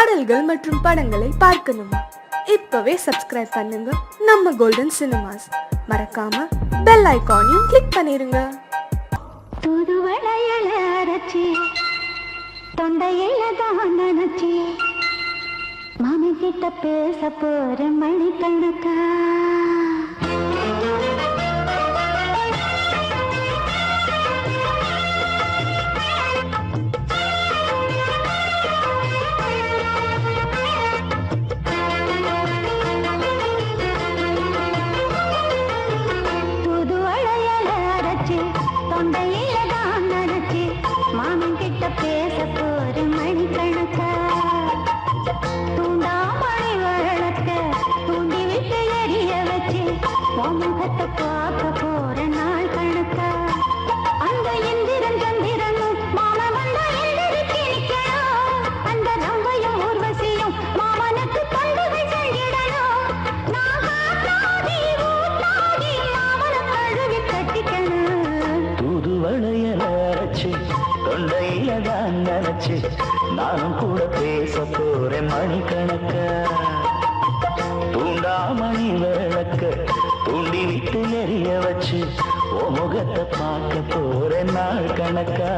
பாடல்கள் மற்றும் படங்களை பார்க்கணுமா? இப்பவே சப்ஸ்கிரைப் பண்ணுங்க நம்ம கோல்டன் சினிமாஸ். மறக்காம பெல் ஐகானையும் கிளிக் பண்ணிருங்க. தூதுவளையல அரைச்சி தொண்டையில தான் நினைச்சி மாமி கிட்ட பேச போற மணிக்கணக்கா. தொண்டையில தான் நினைச்சி மாமன் கிட்ட பேச போற மணிக்கணக்கா. தூண்டாமணி வழக்க தூண்டி விட்டு எரிய வச்சு முகத்தை பார்க்க போற நாள் கணக்கா. அந்த இந்திரன் சந்திரனும் மாமா வந்தா எந்திரிச்சு நிக்கணும். அந்த ரம்பையும் ஊர்வசியும் மாமனுக்கு தொண்டுகள் செஞ்சிடணும். நான் காத்தாடி ஊத்தாடி மாமனை கழுவி கட்டிக்கணும். தூதுவளையல அரைச்சு தொண்டையில தான் நினைச்சு நானும் கூட பேச போறேன் மணிக்கணக்க. தூண்டாமணி விளக்க தூண்டி விட்டு எரிய வச்சு ஓ முகத்தை பார்க்க போறேன் நாள் கணக்கா.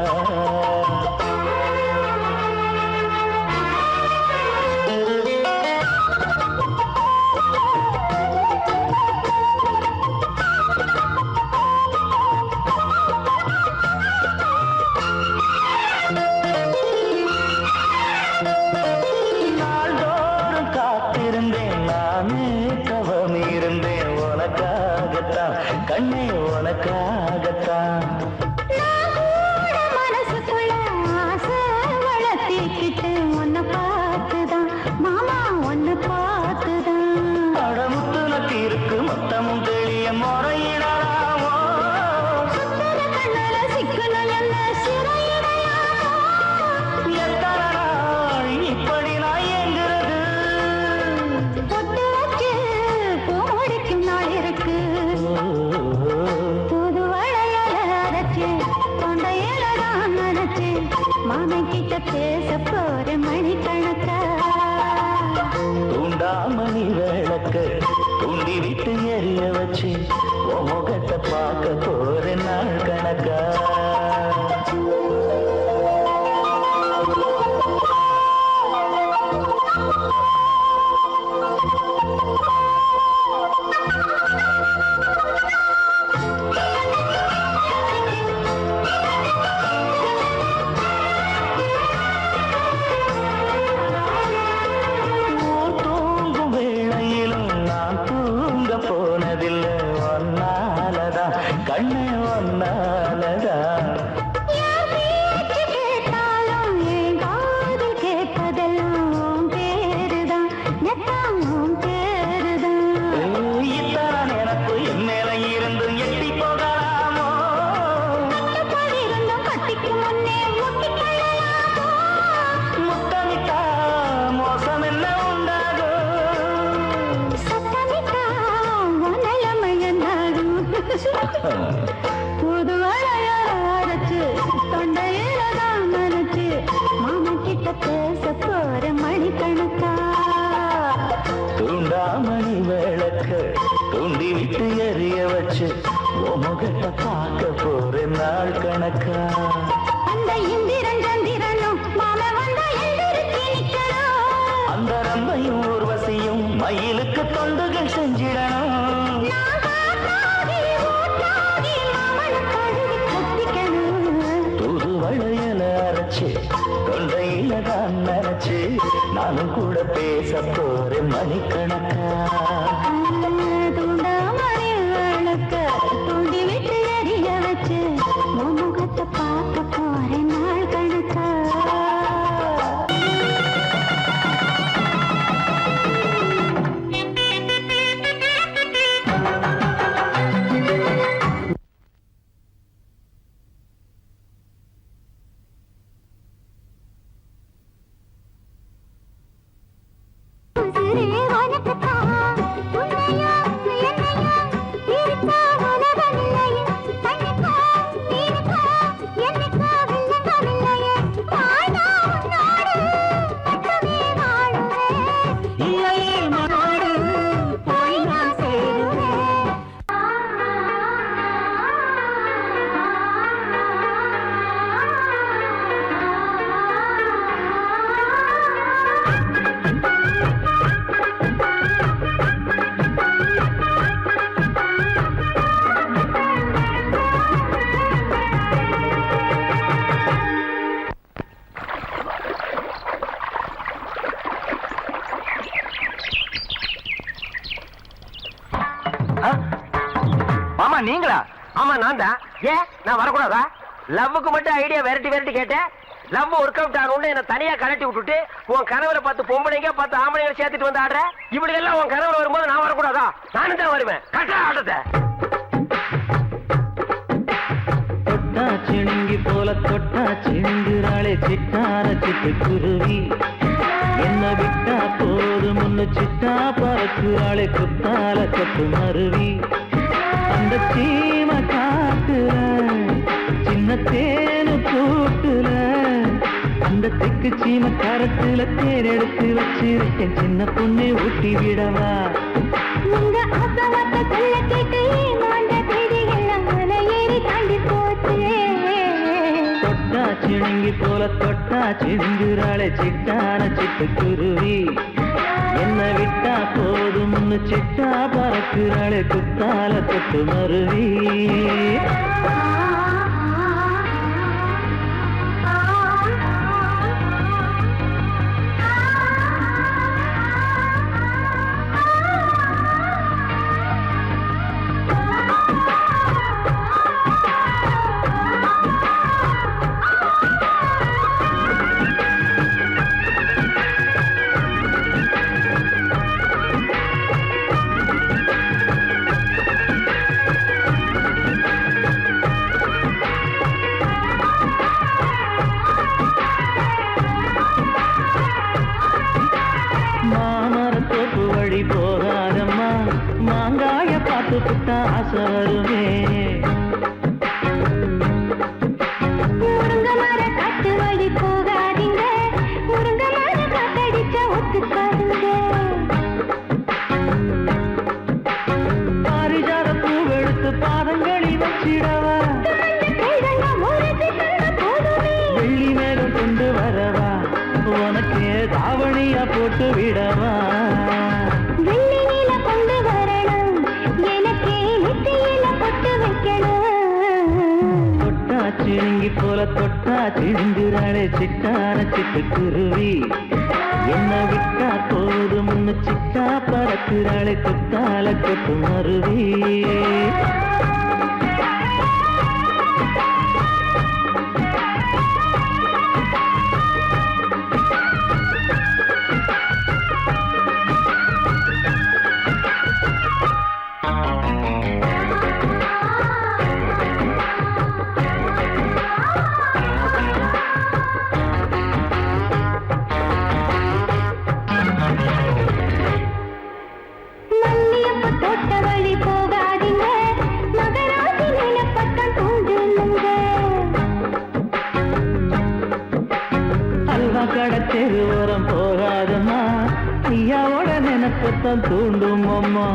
கண்ணே உனக்காகத்தான் மனசுக்குள்ள ஆசை வளர்த்திக்கிட்டு உன்னை பார்த்துதான் மாமா உன்னை பார்த்துதான். அடமுத்துனக்கு இருக்கு மொத்தமும் தெளிய முறையிடலாமோ. சுத்தர கண்ணல சிக்கணும் என்ன சிறையிடையாமோ. எத்தனை நாள் இப்படி நான் எங்கிறது? பொட்டு வச்சு பூ முடிக்கும் நாள் இருக்கு. மாமன் கிட்ட பேச போற மணிக்கணக்கா. தூண்டாமணி விளக்க தூண்டி விட்டு எரிய வச்சு ஓ முகத்தை பார்க்க போற நாள் கணக்கா. கண்ணே ஒன்னாலதா கேட்டாலும் என் காதில் கேட்பதெல்லாம் பேருதான் நெத்தாமும் பேருதான். இத்தான் எனக்கு என் மேல இருந்து எட்டி போகலாமோ. இருந்தும் கட்டிக்கு முன்னே முட்டிக்கொள்ளலாமோ. முத்தமிட்டா மோசம் என்ன உண்டாகும். சத்தமிட்டா நிலைமையன்னாகும். புதுவளைய அரைச்சு தொண்டையில தான் நினைச்சு மாமன் கிட்ட பேச போற மணிக்கணக்கா. தூண்டாமணி விளக்க தூண்டி விட்டு எரிய வச்சு ஓ முகத்தை பார்க்க போற நாள் கணக்கா. அந்த இந்திரன் சந்திரனும் மாமன் வந்தா எந்திரிச்சு நிக்கணும். அந்த ரம்பையும் ஊர்வசியும் மயிலுக்கு தொண்டுகள் செஞ்சிடணும். தூதுவளையல அரைச்சு தொண்டையில தான் நினைச்சு நானும் கூட பேச போறேன் மணிக்கணக்கா. தூண்டாமணி விளக்க தூண்டி விட்டு எரிய வச்சு முகத்தை பார்க்க போறேன் நாள் கணக்கா. என்னைக்கா நீங்களா? ஆமா நான் தான். ஏன் நான் வரக்கூடாதா? லவ்வுக்கு மட்டும் ஐடியா வெரைட்டி கேட்டேன். லவ் ஒர்க் அவுட் ஆகணும்னு என்ன தனியா கலட்டி விட்டுட்டு உன் கனவுல பார்த்து பொம்பளைங்க பார்த்து ஆம்பளைங்க சேர்த்துட்டு வந்து ஆடுற. இப்படி எல்லாம் உன் கனவுல வரும்போது நான் வரக்கூடாதா? நானும் தான் வருவேன். கட்டா ஆட்டத்தை தொட்டா சிணுங்கி போல தொட்டா சிணுங்குறாளே சிட்டான சிட்டு குருவி. என்ன விட்டா போது முன்னு சிட்டா பறக்குறாளே குத்தால கொத்து மருவி. அந்த சீம காட்டுல சின்ன தேனு கூட்டுல அந்த தெக்கு சீம கரத்துல தேர் எடுத்து வச்சிருக்கேன் சின்ன பொண்ணு ஊட்டி விடவா. உங்க ஆசவாத்த சொல்ல கேட்டு ஏமாந்த தேதி எல்லாம் மலை ஏறி தாண்டி போச்சு. தொட்டா சிணுங்கி போல தொட்டா சிணுங்குறாளே சிட்டான சிட்டு குருவி. என்ன விட்டா போதும் சிட்டா பறக்குறாளே குத்தால தொட்டு மருவி. போகாதம்மா மாங்காய பார்த்து புட்டா ஆசை வருமே. முருங்க மர காட்டு வழி போகாதீங்க, முருங்க மர காத்தடிச்ச ஒத்துக்காதுங்க. பாரிஜாத பூவெடுத்து பாதங்களில் வச்சிடவா. வெள்ளி மேகம் கொண்டு வரவா உனக்கு தாவணியா போட்டு விடவா. வெள்ளி நீல கொண்டு வரணும் எனக்கே நெத்தியில பொட்டு வைக்கணும். தொட்டா சிணுங்கி போல தொட்டா சிணுங்குறாளே சிட்டான சிட்டு குருவி. என்ன விட்டா போதும் சிட்டா பறக்குறாளே குத்தால கொத்து மருவி. தெருவோரம் போகாதம்மா ஐயாவோட நினைப்பத்தான் தூண்டும் அம்மா.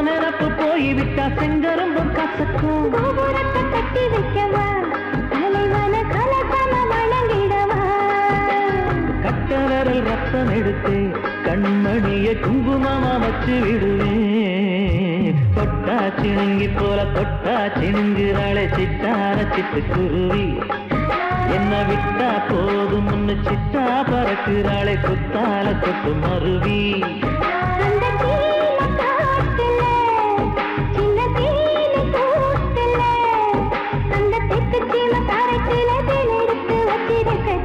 நினப்பு போய்விட்டா செங்கரும்பு கசக்கும். கட்டி வைக்கவா தலைவன கலசம வணங்கிடவா. கட்ட விரல் ரத்தம் எடுத்து கண்மணிய குங்குமமா வச்சு விடுவேன். தொட்டா சிணுங்கி போல தொட்டா சிணுங்குறாளே சிட்டான சிட்டு குருவி. என்ன விட்டா போதும் சிட்டா பறக்குறாளே குத்தால கொத்து மருவி.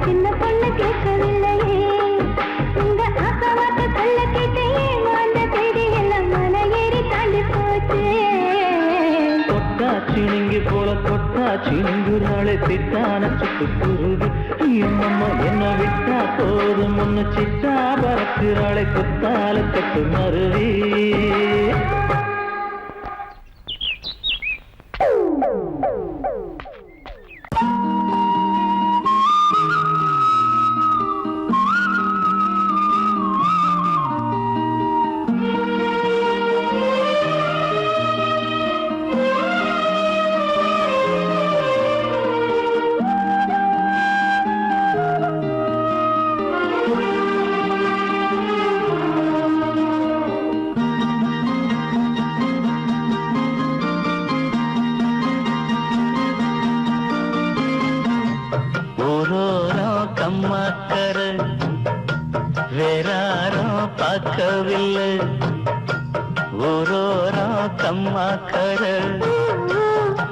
சின்ன பொண்ணு கேட்கவில்லையே உங்க ஆசவாத்த சொல்ல கேட்டு ஏமாந்த தேடி எல்லாம் மலை ஏறி தாண்டி போச்சு. தொட்டா சிணுங்கி போல தொட்டா சிணுங்குறாளே சிட்டான சிட்டு குருவி. அம்மம்மா என்ன விட்டா போதும் சிட்டா பறக்குறாளே குத்தால கொத்து மருவி. கம்மாக்கர வேற பார்க்கவில்லை ஊரோரம் கம்மாக்கர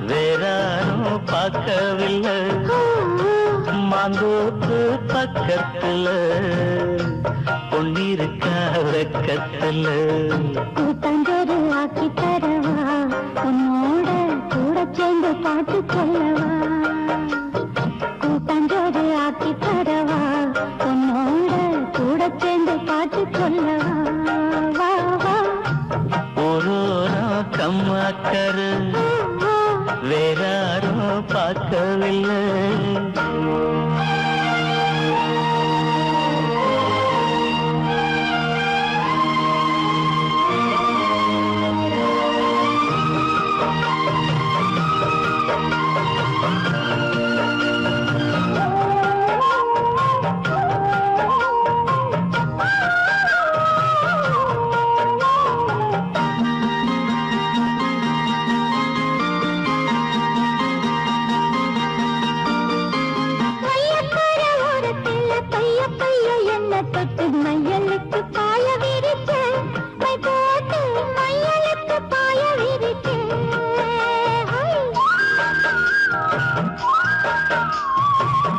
வேறாரும் பார்க்கவில்லை மாந்தோப்பு பக்கத்துல பொன்னிருக்கா வெக்கத்துல கூட்டாஞ்சோறு ஆக்கி தரவா உன்னோட கூட சேர்ந்து பாட்டு சொல்லவா கூட்டாஞ்சோறு ஆக்கி தரவா உன்னோட கூட சேர்ந்து பாட்டு சொல்லவா வா வா ஊரோரம் கம்மாக்கர வேறாரும் பார்க்கவில்லை மையலுக்கு பாய விரிச்சு மை போட்டு மையலுக்கு பாய விரிச்சு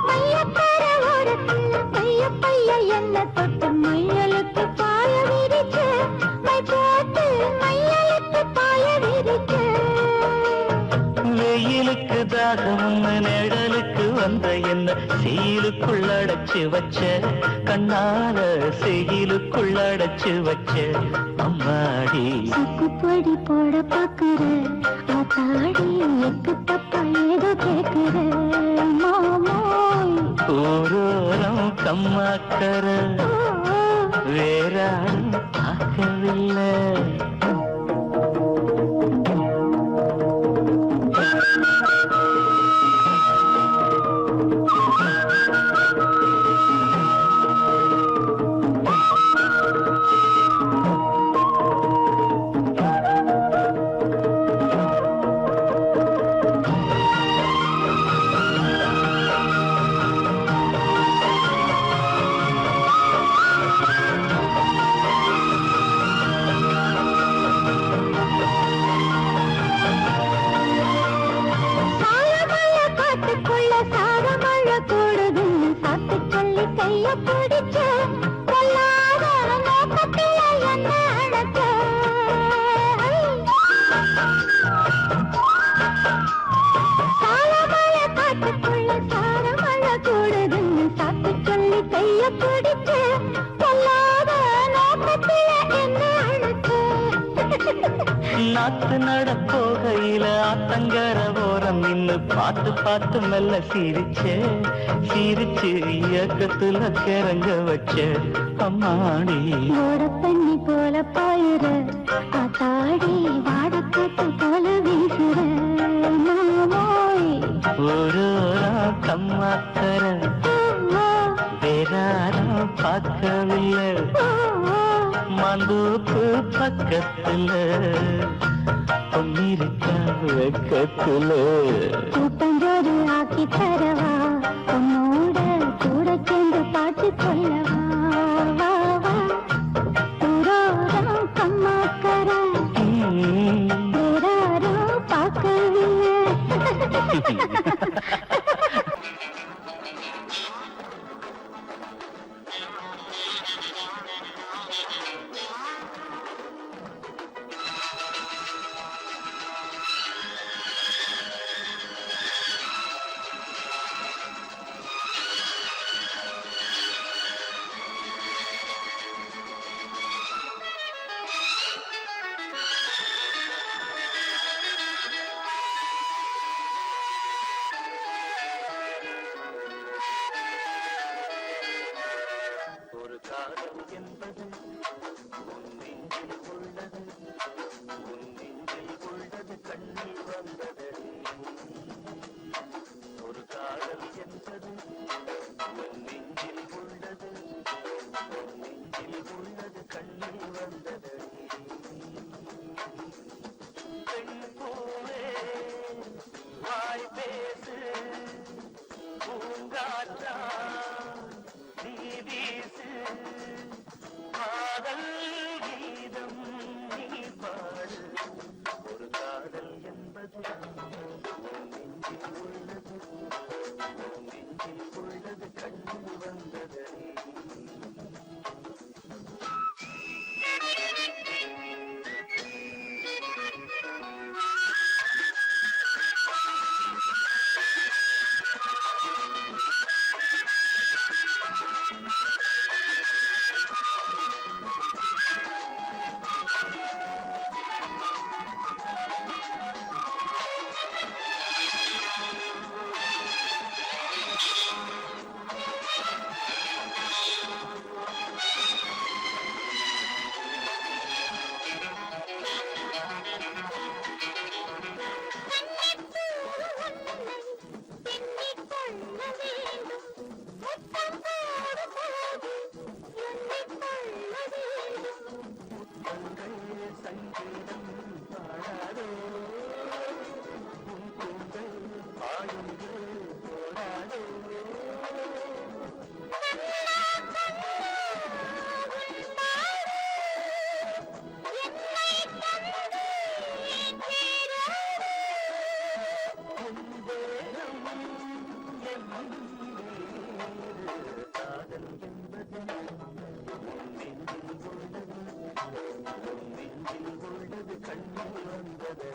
மையக்கார ஓரத்துல பைய பைய என்ன தொட்டு மையலுக்கு பாய விரிச்சு மை போட்டு மையலுக்கு பாய விரிச்சு வெயிலுக்கு தாகம் நிழலுக்கு வந்த என்ன செயலுக்குள் அடைச்சு வச்ச கண்ணால செயலுக்குள் அடைச்சு வச்ச அம்மாடி சுக்குப்பொடி போட பாக்குற ஆத்தாடி எக்கு தப்பா ஏதோ கேக்குற மாமோய் ஊரோரம் கம்மாக்கர வேறாரும் பார்க்கவில்லை கைய பிடிச்ச கொல்லாத நோக்கத்தில என்ன அழைச்ச சாலமழை காட்டுக்குள்ள சாரமழை கூடுதுன்னு சாத்து சொல்லி கைய பிடிச்ச கொல்லாத நோக்கத்தில என்ன அழைச்ச நாத்து நடப்போகையில ஆத்தங்கர ஓரம் நின்னு பார்த்து பார்த்து மெல்ல சிரிச்சே சிரிச்சு இயக்கத்துல கிறங்க வச்ச அம்மாடி ஓட தண்ணி போல பாயுற ஆத்தாடி வாடக்காத்து போல வீசுற மாமோய் ஊரோரா கம்மாக்கர வேறாரும் பார்க்கவில்லை மந்தூப்பு பக்கத்துல பொன்னிருக்கா வெக்கத்துல கூட்டஞ்சோறு ஆக்கி தரவா உன்னோட கூட சேர்ந்து பாட்டு சொல்லவா வா வா ஊரோரம் கம்மாக்கர வேறாரும் பார்க்கவில்லை காதல் காதல் என்பது நெஞ்சில் உள்ளது கண்ணில் வந்தது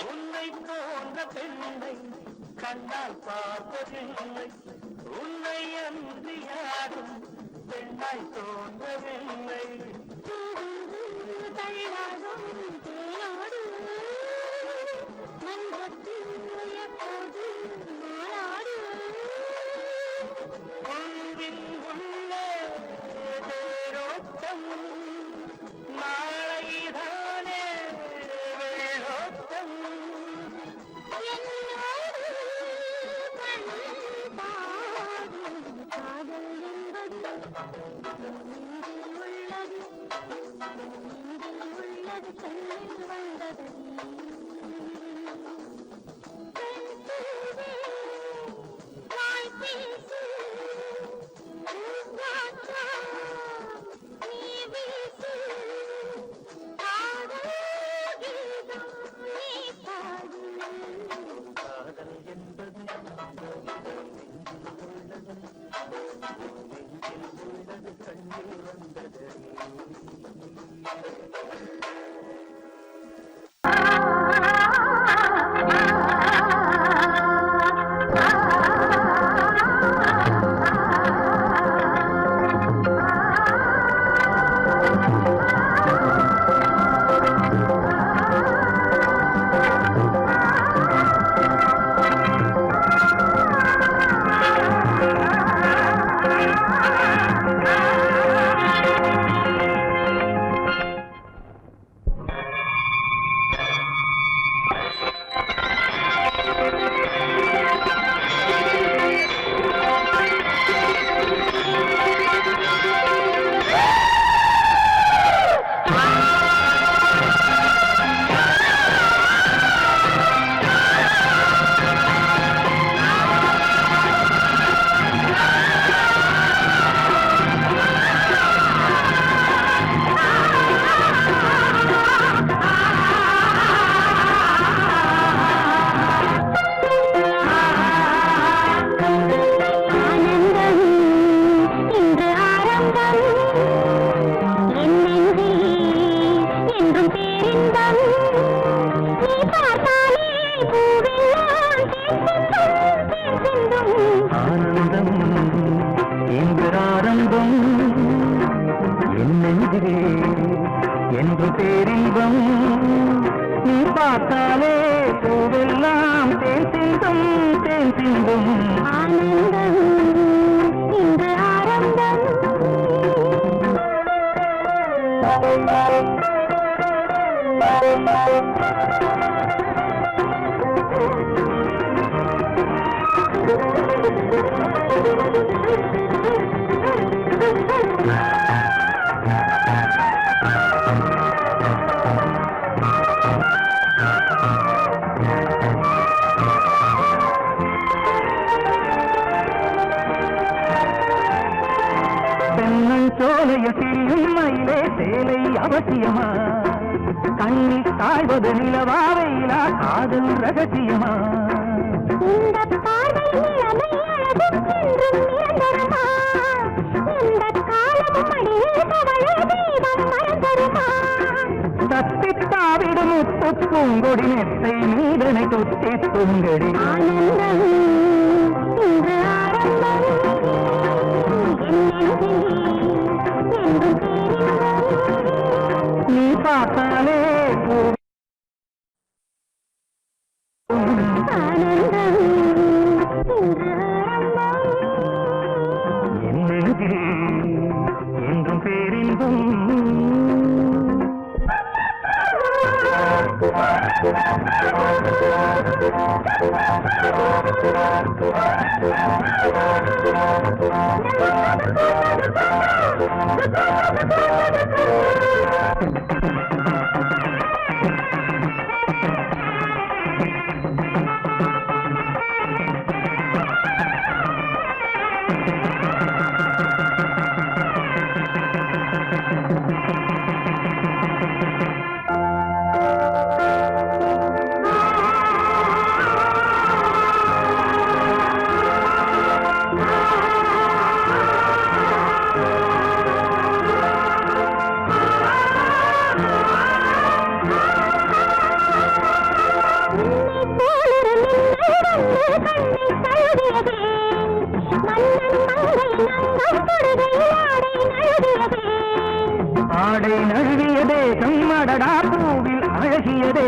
உன்னை போன்ற பெண்ணை கண்ணால் பார்த்ததில்லை உன்னை அன்று யாரும் பெண்ணாய் தோன்றவில்லை அன்பின் உள்ளே தேரோட்டம் நாளைதானே வேரோட்டம் காதல் என்பது நெஞ்சில் உள்ளது கண்ணில் வந்தது ஆனந்தம் இன்று ஆரம்பம் என் நெஞ்சிலே என்று பேரின்பம் நீ பார்த்தாலே பூவெல்லாம் தேன் சிந்தும் தேன் சிந்தும் ஆனந்தம் இன்று ஆரம்பம் சோலையில் திரியும் மயிலே சேலை அவசியமா கண்ணில் தாழ்வது நிலவா வெயிலா காதல் ரகசியமா இந்த பார்வை இளமை அழகுக்கென்றும் நிரந்தரமா இந்த காலமும் அடியே தவழ தெய்வம் மறந்தருமா தத்தித்தாவிடும் முத்து பூங்கொடி நெத்தை நீதனை தொத்தி துங்கடி ஆனந்தம் இன்று ஆரம்பம் நீ பார்த்தாலே ஆனந்தம் இன்று ஆரம்பம் என் நெஞ்சில் என்றும் பேரின்பம் மழை நழுவிய தேசம் அடடா பூவில் அழகியதே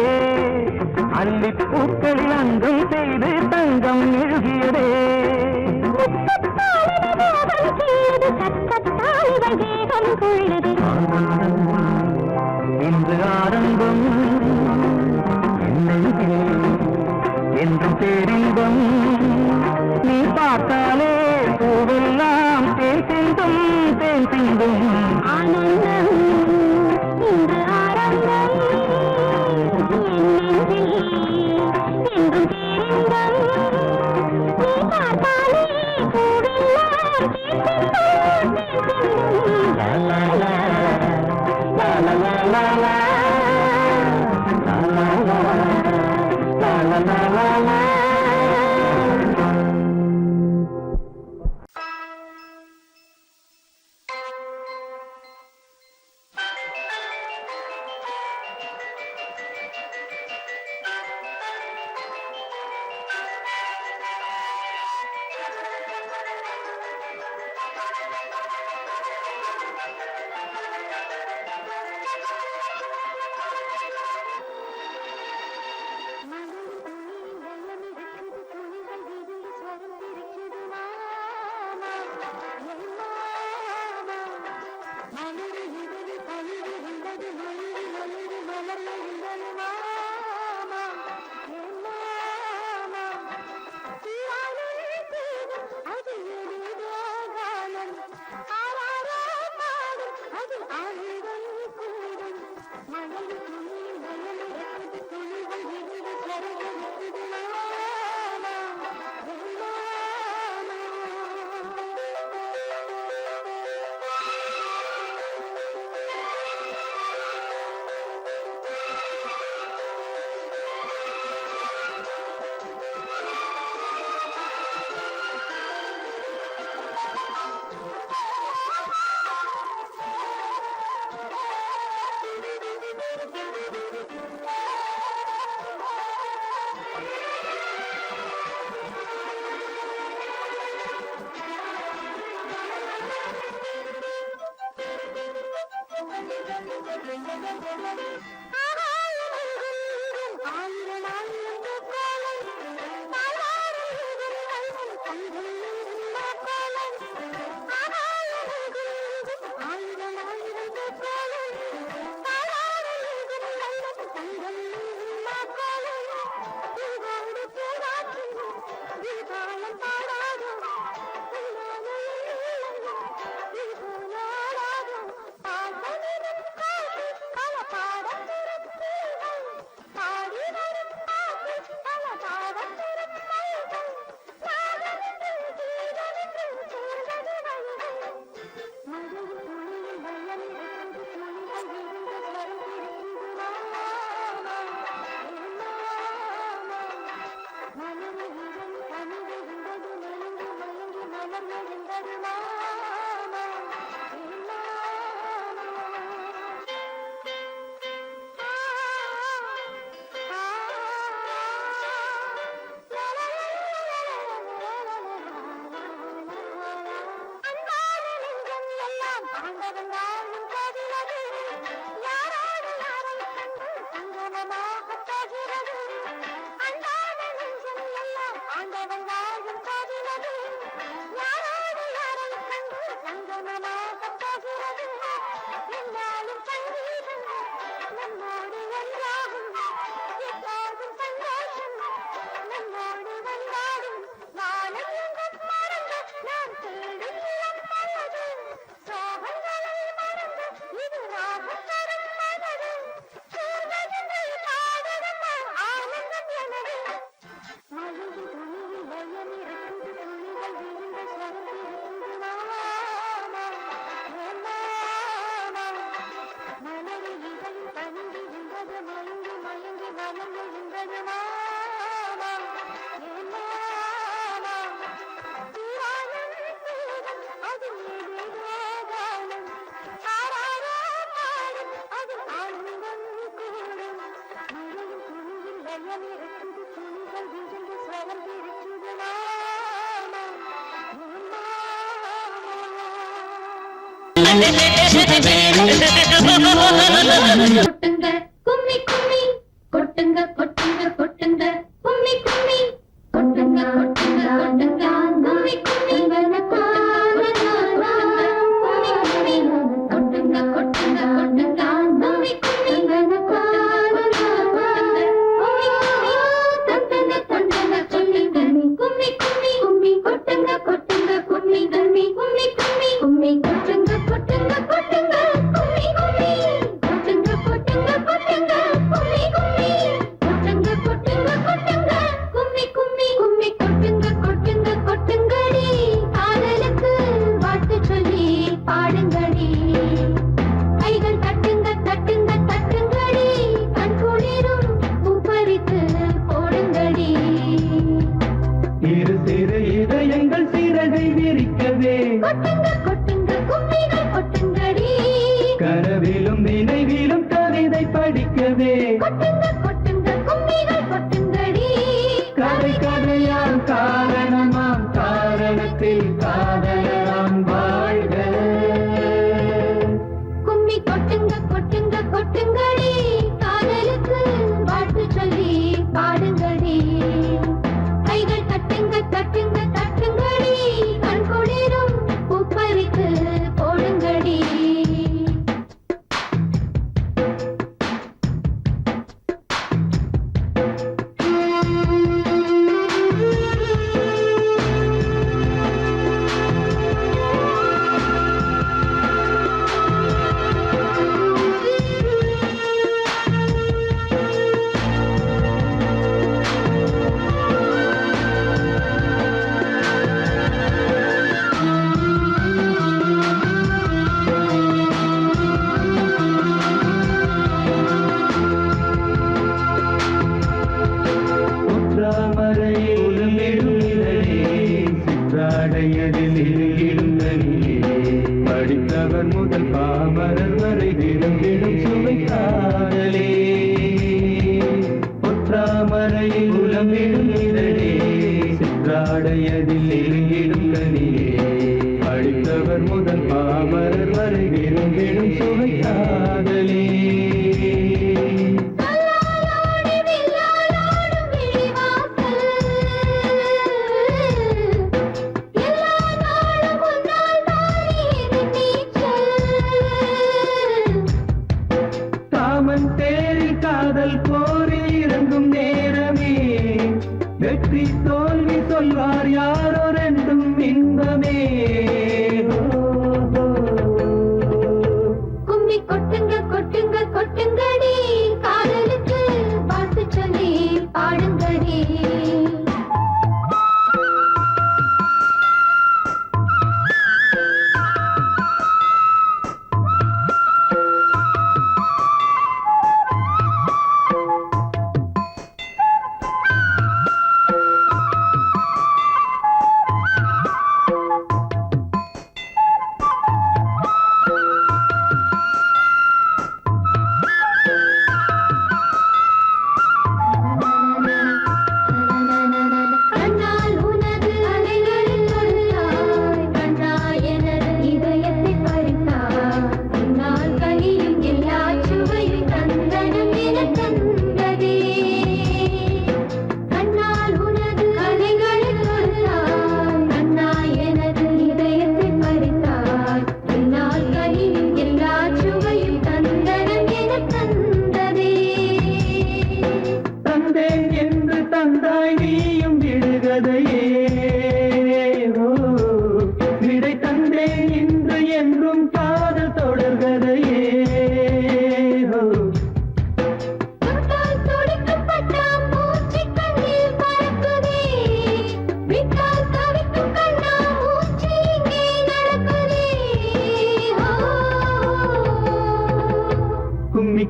அல்லிப்பூக்களில் அங்கம் செய்து தங்கம் எழுகியதே இன்று ஆரம்பம் என்றும் பேரின்பம் நீ பார்த்தாலே பூவெல்லாம் தேன் சிந்தும் தேன் சிந்தும் ஆனந்தம் இன்று ஆரம்பம் என்றும் பேரின்பம் நீ பார்த்தாலே பூவெல்லாம் தேன் சிந்தும் தேன் சிந்தும் சுகவேலை கொட்டுங்க கும்மி கும்மி கொட்டுங்க கொட்டுங்க கொட்டுங்க கும்மி கும்மி கொட்டுங்க கொட்டுங்க கொட்டுங்க கும்மி கும்மி கொட்டுங்க கொட்டுங்க கொட்டுங்க கும்மி கும்மி தந்தன தந்தன சொல்லுங்க கும்மி கும்மி கும்மி கொட்டுங்க கொட்டுங்க கும்மி கும்மி கும்மி கும்மி கும்மி கொட்டுங்க கொட்டுங்க கொட்டுங்க கும்மி கும்மி கொட்டுங்க கொட்டுங்க கொட்டுங்க கும்மி கும்மி கொட்டுங்க கொட்டுங்க கொட்டுங்க கும்மி கும்மி கும்மி கொட்டுங்க கொட்டுங்க கொட்டுங்கடி காதலுக்கு வாழ்த்து சொல்லி பாடுங்கடி கைகள் தட்டுங்க தட்டுங்க தட்டுங்கடி கண் குளிரும் பூப்பறித்து போடுங்கடி இரு சிறு இதயங்கள் சிறகை விரிக்கவே கொட்டுங்க கொட்டுங்க கும்மிகள் கொட்டுங்கடி கனவிலும் நினைவிலும் கவிதை படிக்கவே கொட்டுங்க கொட்டுங்க கும்மிகள் கொட்டுங்கடி கதை கதையால் காரணமாம் காரணத்தில் காதலாம் வாழ்க கும்மி கொட்டுங்க கொட்டுங்க கொட்டுங்கடி காதலுக்கு வாழ்த்து சொல்லி பாடுங்கடி கைகள் தட்டுங்க தட்டுங்க தட்டுங்கடி கண் குளிரும் பூப்பறித்து போடுங்கடி படித்தவர் முதல் பாமரர் வரை விரும்பிடும் சுவை காதலே பொற்றாமரையில் உலமிடும் இதழே சிற்றாடையதில் நெருங்கிடும் கனியே படித்தவர் முதல் பாமரர் வரை விரும்பிடும் சுவை காதலே காதல் போரில் இறங்கும் நேரமே வெற்றி தோல்வி சொல்வார் யாரோ ரெண்டும் இன்பமே கும்மி கொட்டுங்க கொட்டுங்க கொட்டுங்கடி காதலுக்கு வாழ்த்து சொல்லி பாடுங்கடி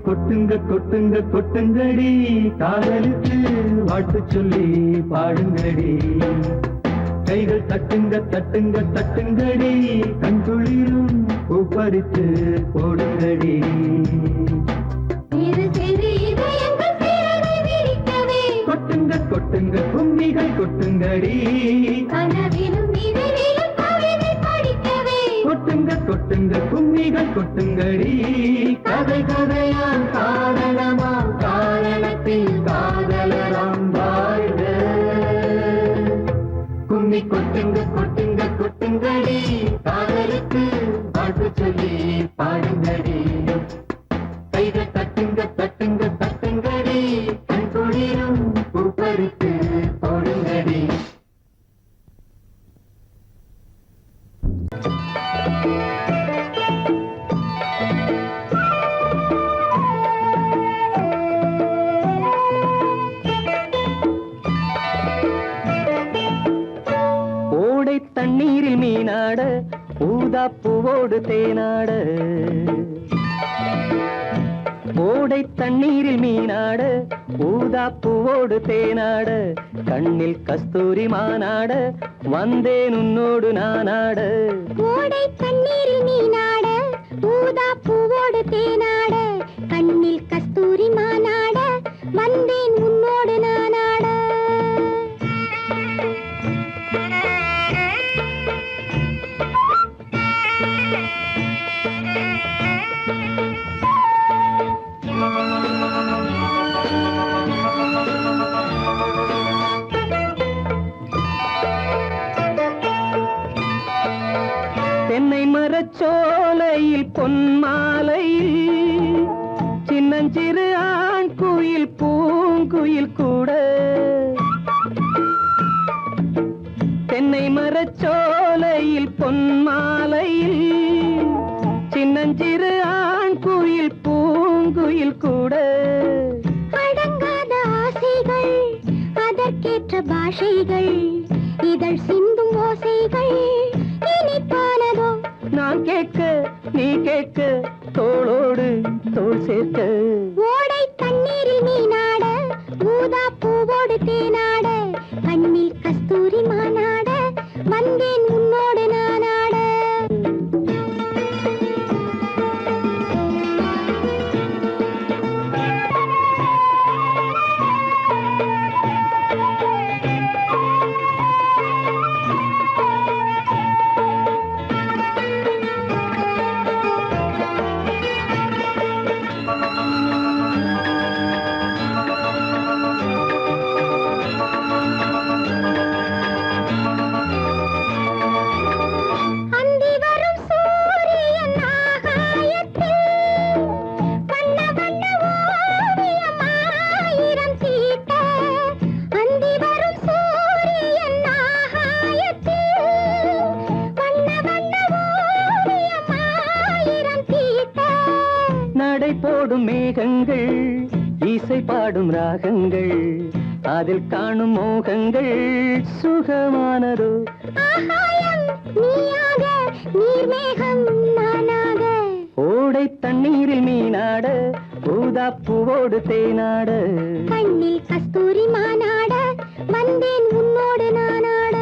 கொட்டுங்க கொட்டுங்க கொட்டுங்கடி காதலுக்கு வாழ்த்து சொல்லி பாடுங்கடி கைகள் தட்டுங்க தட்டுங்க தட்டுங்கடி கண்குளிரும் பூப்பறித்து போடுங்கடி கொட்டுங்க கொட்டுங்க கும்மிகள் கொட்டுங்கடி கொட்டுங்க கொட்டுங்க கும்மிகள் கொட்டுங்கடி கும்மி கொட்டுங்க கொட்டுங்க கொட்டுங்கடி காதலுக்கு பாட்டு சொல்லி பாடுங்கடி கைகள் தட்டுங்க தட்டுங்க தட்டுங்கடி கண் குளிரும் பூப்பறித்து போடுங்கடி ஓடை தண்ணீரில் மீனாட ஊதா பூவோடு தேனாட ஓடை தண்ணீரில் மீனாட ஊதா பூவோடு தேனாட கண்ணில் கஸ்தூரி மானாட வந்தேன் உன்னோடு நானாட ஓடை தண்ணீரில் நீனாட ஊதா பூவோடு தேனாட கண்ணில் கஸ்தூரி மானாட வந்தேன் உன்னோடு நானாட தென்னை மரச்சோலையில் பொன்மாலையில் சின்னஞ்சிறு ஆண் குயில் பூங்குயில் கூட தென்னை மரச்சோலையில் பொன்மாலையில் சின்னஞ்சிறு ஆண் குயில் பூங்குயில் கூட அடங்காத ஆசைகள் அதற்கேற்ற பாஷைகள் இதழ் சிந்தும் ஓசைகள் இனிப்பானதோ நான் கேட்க நீ கேட்க தோளோடு தோள் சேர்க்க ஓடை தண்ணீரில் மீனாட ஊதா பூவோடு தேனாட கண்ணில் கஸ்தூரி மானாட வந்தேன் உன்னோடு நானாட நடை போடும் மேகங்கள் இசை பாடும் ராகங்கள் அதில் காணும் மோகங்கள் சுகமானதோ ஆகாயம் நீயாக நீர்மேகம் நானாக ஓடை தண்ணீரில் மீனாட ஊதா பூவோடு தேனாட கண்ணில் கஸ்தூரி மானாட வந்தேன் உன்னோடு நானாட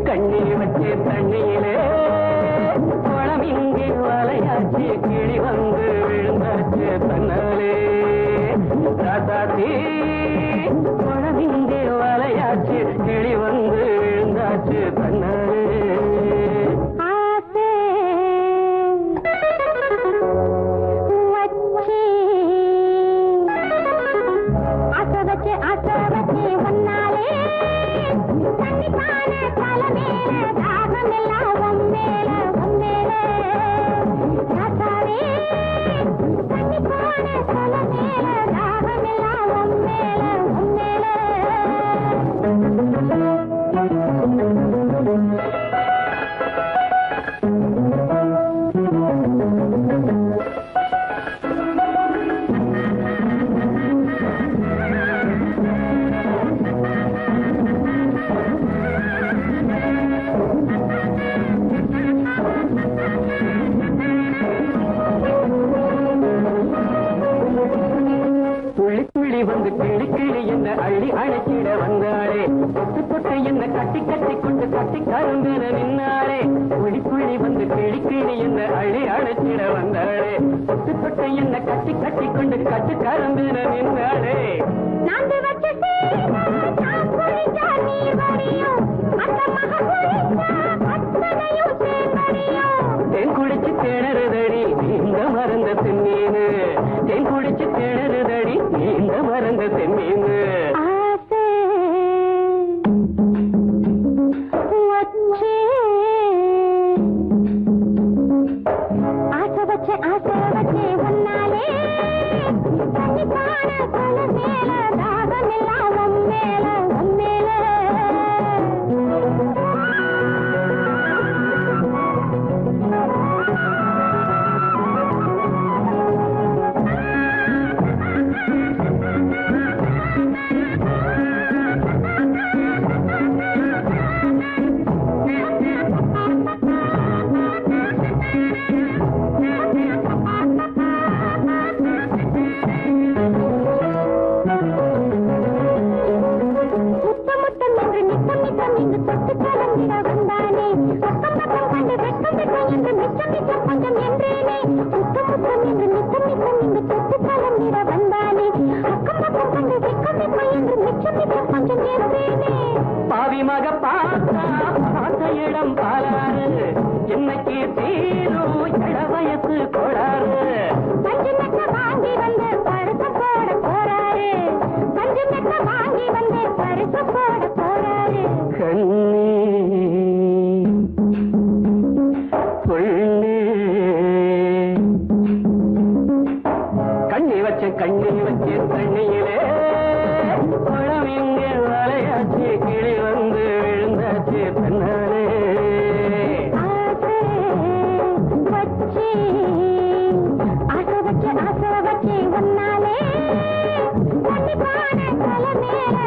கண்ணி வச்சு தண்ணியிலே குளம் இங்கே வலையாச்சு கிளி வந்து விழுந்தாச்சு தன்னாலே ராசாத்தி குளம் இங்கே வலையாச்சு கிளி வந்து விழுந்தாச்சு தன்னாலே தண்ணி வந்து கிளி கிளி என்ன அள்ளி அழைச்சிட வந்தாளே தொட்டு தொட்டு என்ன கட்டி கட்டி கொண்டு கட்டி கரும்பெற நின்னாளே புள்ளி புள்ளி வந்து கிளி கிளி என்ன அள்ளி அழைச்சிட வந்தாளே தொட்டு தொட்டு என்ன கட்டி கட்டி கொண்டு கட்டி கரும்பெற நின்னாளே நாந்து வச்ச நான் குளிச்சா நீர் வடியும் அந்த மக குளிச்சா அத்தனையும் சேர்வடியும் தேன் குடிச்சு திணறுதடி நீந்த மறந்த தென்னீனு தேன் குடிச்சு திணறுதடி நீந்த மறந்த தென்னீனு ஆசை வச்சே ஆசை வச்சே ஒன்னாலே தண்ணி காண தல மேல தாகம் எல்லாம் உம்மேல உம்மேல பாவி மக பார்த்தா பார்த்த இடம் பாலாறு என்னைக்கு தீரும் இள வயசு கோளாறு பஞ்சு மெத்த வாங்கி வந்து பரிசு போட போறாரு பஞ்சு மெத்த வாங்கி வந்து பரிசு போட போறாரு கண்ணே பொண்ணே கண்ணி வச்ச தண்ணியிலே குளம் இங்கே வலையாச்சு கிளி வந்து விழுந்தாச்சு தன்னாலே ஆசை வச்சு ஒன்னாலே தண்ணி பானை தலை மேல